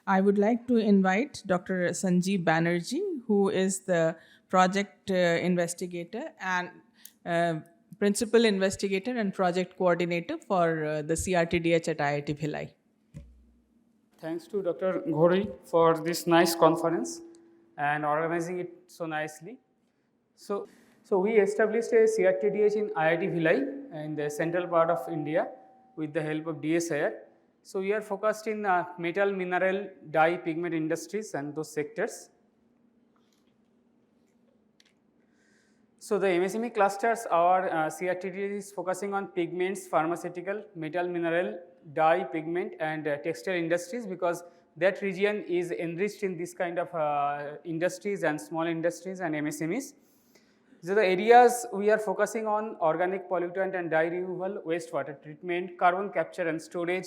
I would like to invite Dr. Sanjib Banerjee, who is the project investigator and uh, principal investigator and project coordinator for the CRTDH at IIT Bhillai. Thanks to Dr. Ghori for this nice conference and organizing it so nicely. So we established a CRTDH in IIT Bhillai in the central part of India with the help of DSIR. So we are focused in metal, mineral, dye, pigment industries and those sectors. So the MSME clusters, our CRTDH is focusing on pigments, pharmaceutical, metal, mineral, dye, pigment and textile industries, because that region is enriched in this kind of industries and small industries and MSMEs. So the areas we are focusing on: organic pollutant and dye removal, wastewater treatment, carbon capture and storage,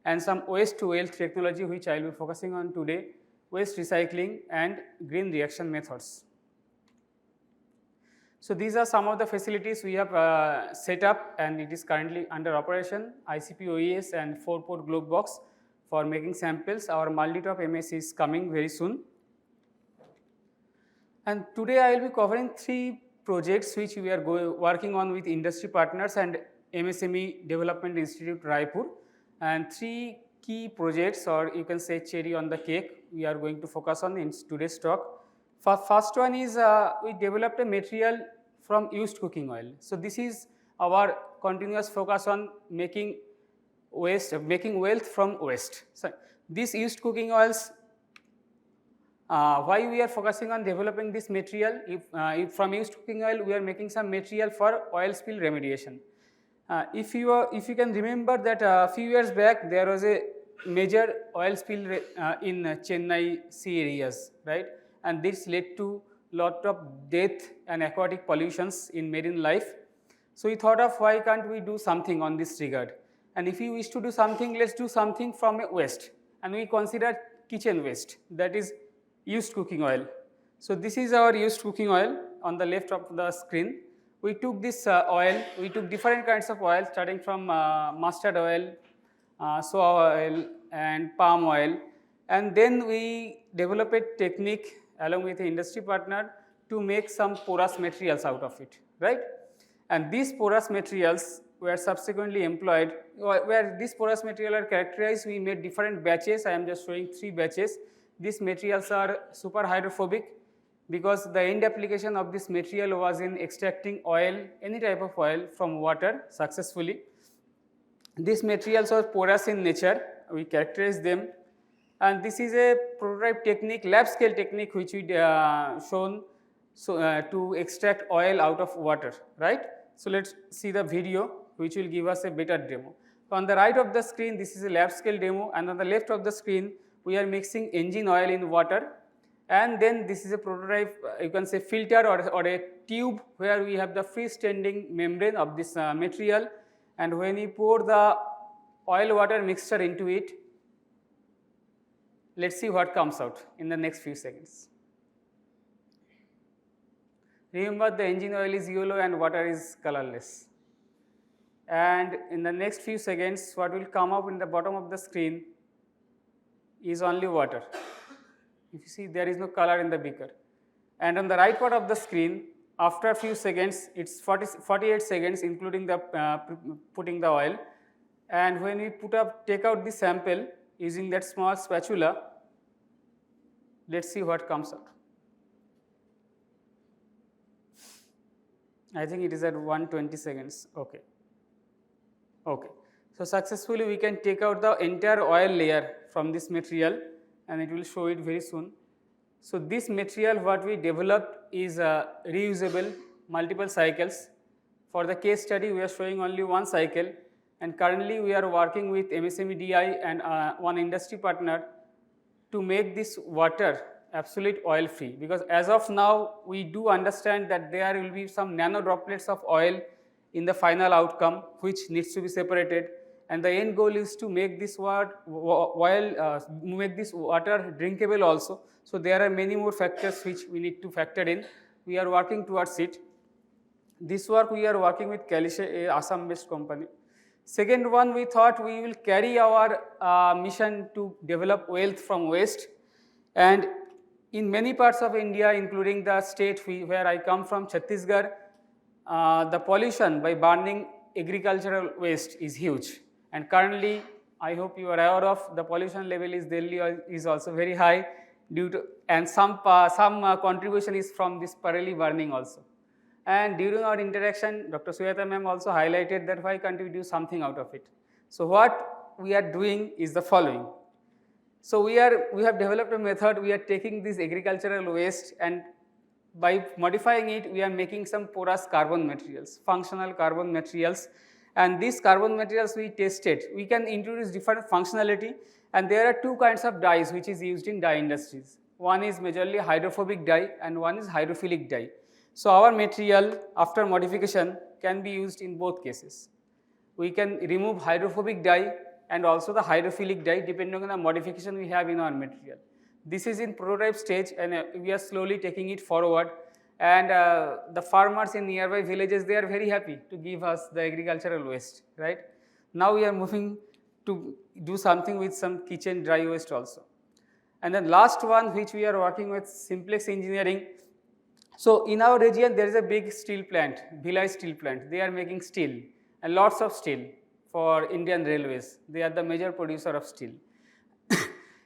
and some waste to wealth technology, which I will be focusing on today, waste recycling and green reaction methods. So these are some of the facilities we have set up, and it is currently under operation: ICP OES and 4-port globe box for making samples. Our multi-top MS is coming very soon. And today I will be covering 3 projects which we are working on with industry partners and MSME Development Institute Raipur, and 3 key projects, or you can say cherry on the cake, we are going to focus on in today's talk. First one is we developed a material from used cooking oil. So this is our continuous focus on making wealth from waste. So these used cooking oils, why we are focusing on developing this material? If from used cooking oil we are making some material for oil spill remediation. If you can remember that a few years back there was a major oil spill in Chennai sea areas, right? And this led to lot of death and aquatic pollutions in marine life. So we thought of why can't we do something on this regard? And if you wish to do something, let's do something from a waste. And we consider kitchen waste, that is used cooking oil. So this is our used cooking oil on the left of the screen. We took this oil, we took different kinds of oil starting from mustard oil, soya oil and palm oil, and then we developed a technique along with the industry partner to make some porous materials out of it, right? And these porous materials were subsequently employed. Where these porous materials are characterized, we made different batches. I am just showing 3 batches. These materials are super hydrophobic, because the end application of this material was in extracting oil, any type of oil from water successfully. These materials are porous in nature, we characterize them, and this is a prototype technique, lab scale technique, which we shown to extract oil out of water, right? So let's see the video which will give us a better demo. So on the right of the screen, this is a lab scale demo, and on the left of the screen we are mixing engine oil in water, and then this is a prototype, you can say filter or a tube where we have the freestanding membrane of this material, and when we pour the oil water mixture into it, let's see what comes out in the next few seconds. Remember, the engine oil is yellow and water is colorless. And in the next few seconds, what will come up in the bottom of the screen is only water. If you see, there is no color in the beaker. And on the right part of the screen, after a few seconds, it's 48 seconds including the putting the oil. And when we take out the sample using that small spatula, let's see what comes out. I think it is at 120 seconds. Okay. So successfully we can take out the entire oil layer from this material, and it will show it very soon. So this material what we developed is reusable, multiple cycles. For the case study we are showing only one cycle, and currently we are working with MSME DI and one industry partner to make this water absolute oil free, because as of now we do understand that there will be some nano droplets of oil in the final outcome which needs to be separated, and the end goal is to make this water drinkable also. So there are many more factors which we need to factor in. We are working towards it. This work we are working with Kalisha, a Assam based company. Second one, we thought we will carry our mission to develop wealth from waste. And in many parts of India, including the state where I come from, Chhattisgarh, the pollution by burning agricultural waste is huge. And currently, I hope you are aware of, the pollution level is Delhi is also very high due to, and some contribution is from this parallel burning also. And during our interaction, Dr. Sujata ma'am also highlighted that why can't we do something out of it. So what we are doing is the following. So we have developed a method. We are taking this agricultural waste, and by modifying it, we are making some porous carbon materials, functional carbon materials. And these carbon materials we tested. We can introduce different functionality, and there are two kinds of dyes which is used in dye industries. One is majorly hydrophobic dye and one is hydrophilic dye. So our material after modification can be used in both cases. We can remove hydrophobic dye and also the hydrophilic dye depending on the modification we have in our material. This is in prototype stage, and we are slowly taking it forward, and the farmers in nearby villages, they are very happy to give us the agricultural waste, right? Now we are moving to do something with some kitchen dry waste also. And then last one which we are working with, Simplex Engineering. So in our region there is a big steel plant, Bhillai steel plant. They are making steel and lots of steel for Indian Railways. They are the major producer of steel.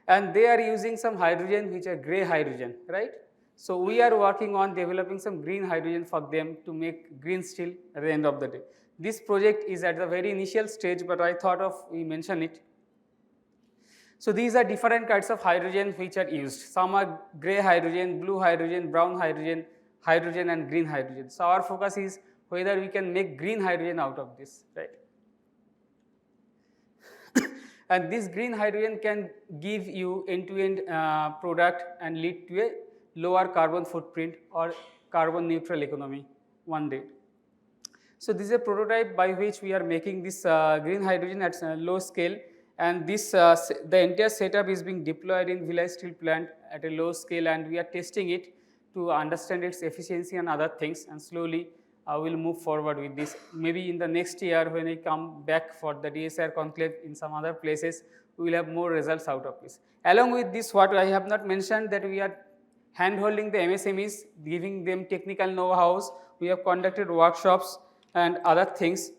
And they are using some hydrogen which are grey hydrogen, right? So we are working on developing some green hydrogen for them to make green steel at the end of the day. This project is at the very initial stage, but I thought of we mention it. So these are different kinds of hydrogen which are used. Some are grey hydrogen, blue hydrogen, brown hydrogen, hydrogen and green hydrogen. So our focus is whether we can make green hydrogen out of this, right? And this green hydrogen can give you end-to-end product and lead to a lower carbon footprint or carbon neutral economy one day. So this is a prototype by which we are making this green hydrogen at a low scale, and this the entire setup is being deployed in Bhillai steel plant at a low scale, and we are testing it to understand its efficiency and other things, and slowly we'll move forward with this. Maybe in the next year when I come back for the DSIR conclave in some other places, we will have more results out of this. Along with this, what I have not mentioned, that we are hand-holding the MSMEs, giving them technical know-hows. We have conducted workshops and other things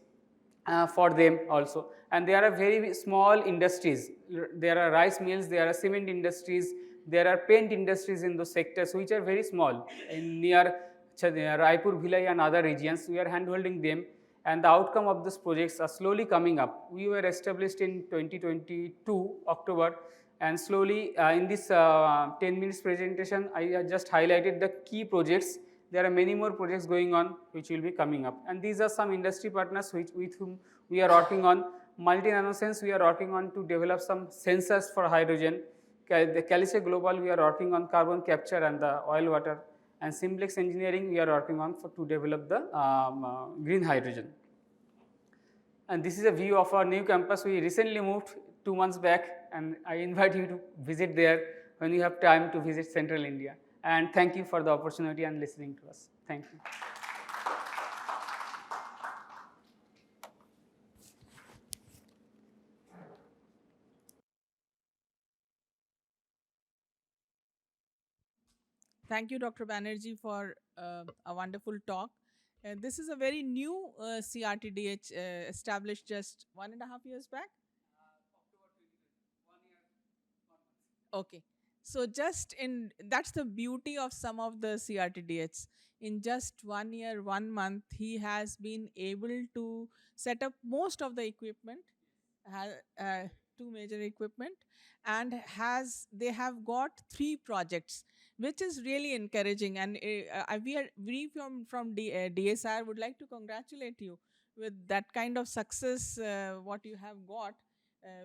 for them also. And there are very small industries. There are rice mills, there are cement industries, there are paint industries in those sectors which are very small in near Raipur, Bhillai and other regions. We are hand-holding them, and the outcome of these projects are slowly coming up. We were established in 2022 October, and slowly in this 10 minutes presentation I just highlighted the key projects. There are many more projects going on which will be coming up, and these are some industry partners with whom we are working on. Multi Nanosense, we are working on to develop some sensors for hydrogen. The Calice Global, we are working on carbon capture and the oil water, and Simplex Engineering we are working on to develop the green hydrogen. And this is a view of our new campus. We recently moved 2 months back, and I invite you to visit there when you have time to visit Central India. And thank you for the opportunity and listening to us. Thank you. Thank you, Dr. Banerjee, for a wonderful talk. This is a very new CRTDH established just 1.5 years back. Okay. So just in that's the beauty of some of the CRTDHs. In just 1 year, 1 month, he has been able to set up most of the equipment, two major equipment, and they have got 3 projects, which is really encouraging. And we from DSIR would like to congratulate you with that kind of success. What you have got,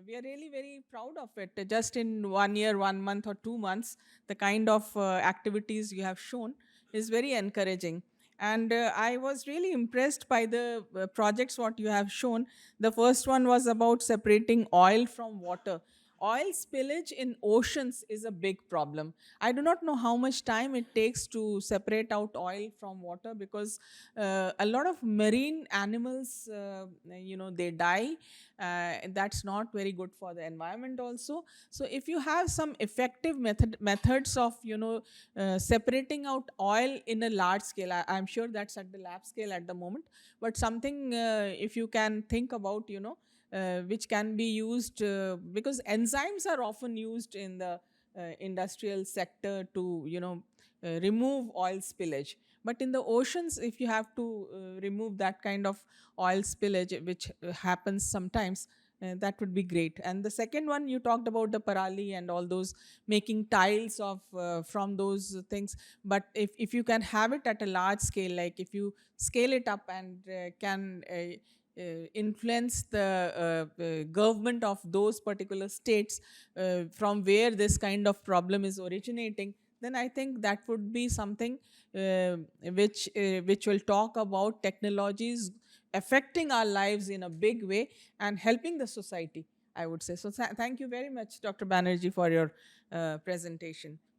we are really very proud of it. Just in 1 year, 1 month or 2 months, the kind of activities you have shown is very encouraging. And I was really impressed by the projects what you have shown. The first one was about separating oil from water. oil spillage in oceans is a big problem. I do not know how much time it takes to separate out oil from water, because a lot of marine animals, they die. That's not very good for the environment also. So if you have some effective methods of, separating out oil in a large scale, I'm sure that's at the lab scale at the moment, but something, if you can think about, which can be used, because enzymes are often used in the industrial sector to, remove oil spillage. But in the oceans, if you have to remove that kind of oil spillage, which happens sometimes, that would be great. And the second one, you talked about the parali and all those, making tiles of from those things. But if you can have it at a large scale, like if you scale it up and can influence the government of those particular states from where this kind of problem is originating, then I think that would be something which will talk about technologies affecting our lives in a big way and helping the society, I would say. So thank you very much, Dr. Banerjee, for your presentation.